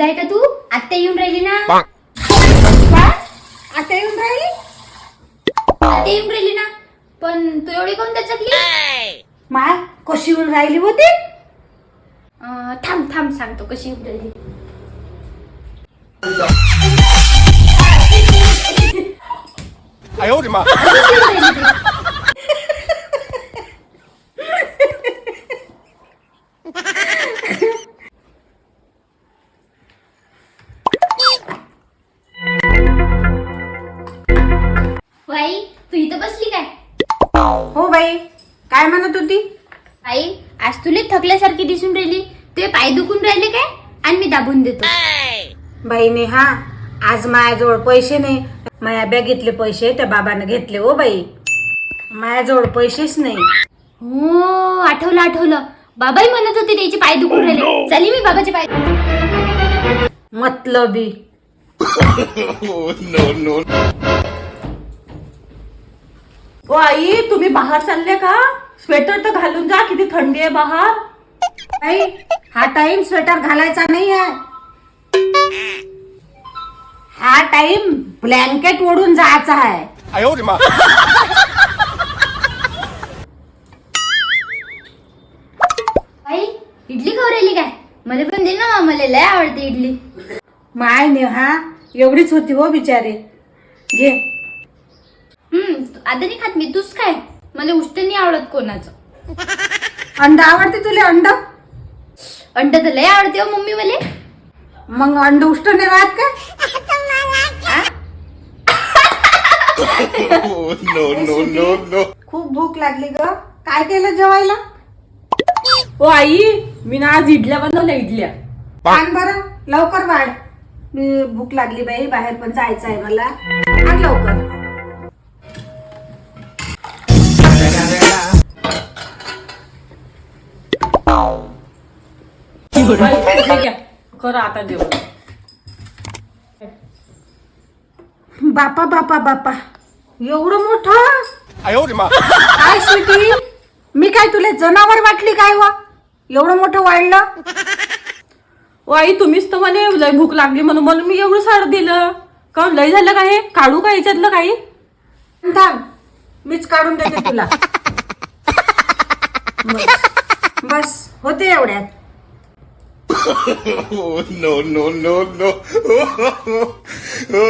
आहे का तू? आत्या येऊन राहिली ना? काय आता येऊन राहिली? आत्या येऊन राहिली ना? पण तू एवढी कोण दचकली? माय कशी येऊन राहिली होती? थांब थांब सांगतो कशी येऊन राहिली. बाई तू इथं बसली काय? हो बाई, काय म्हणत होती? आई आज तुला थकल्यासारखी दिसून राहिली. तुझे पाय दुखून राहिले काय? आणि मी दाबून देतो. बाई नेहा, आज माझ्याजवळ पैसे नाही. माझ्या बॅगेतले पैसे त्या बाबाने घेतले. हो बाई, माझ्याजवळ पैसेच नाही. हो आठवलं. बाबाही म्हणत होते त्याचे पाय दुखून राहिले. चली मी बाबाचे पाय मतलबी. ओ आई, तुम्ही बाहेर चालले का? स्वेटर तर घालून जा, किती थंडी आहे बाहेर. बाई, हा टाइम स्वेटर घालायचा नाही आहे. हा टाइम ब्लँकेट ओढून जायचा आहे. आई इडली खाऊ राहिली काय? मला पण दे ना, मला लय आवडते इडली. माय नेहा, एवढीच होती हो बिचारे. घे. आता नाही खात मी. तूच काय? मला उष्ट नाही आवडत कोणाचं. अंड आवडते तुला? अंड अंड तर लय आवडते हो मम्मी मला. मग अंड उष्ट नाही राहत का? खूप भूक लागली ग. काय केलं जेवायला? ओ आई, मी ना आज इडल्या बनवल्या. इडल्या आण बरं, लवकर वाढ. मी भूक लागली बाई, बाहेर पण जायचं आहे मला. आण लवकर. करा आता जेवण. बापा बापा बापा, एवढं मोठं? काय स्वीटी, मी काय तुला जनावर वाटली काय? वा एवढं मोठं वाढलं? ओ आई, तुम्हीच तर मला लय भूक लागली म्हणून मी एवढं सारं दिलं. का लय झालं काय? काढू का याच्यातलं काही? थांब, मीच काढून देते तुला. बस होते एवढ्यात. No.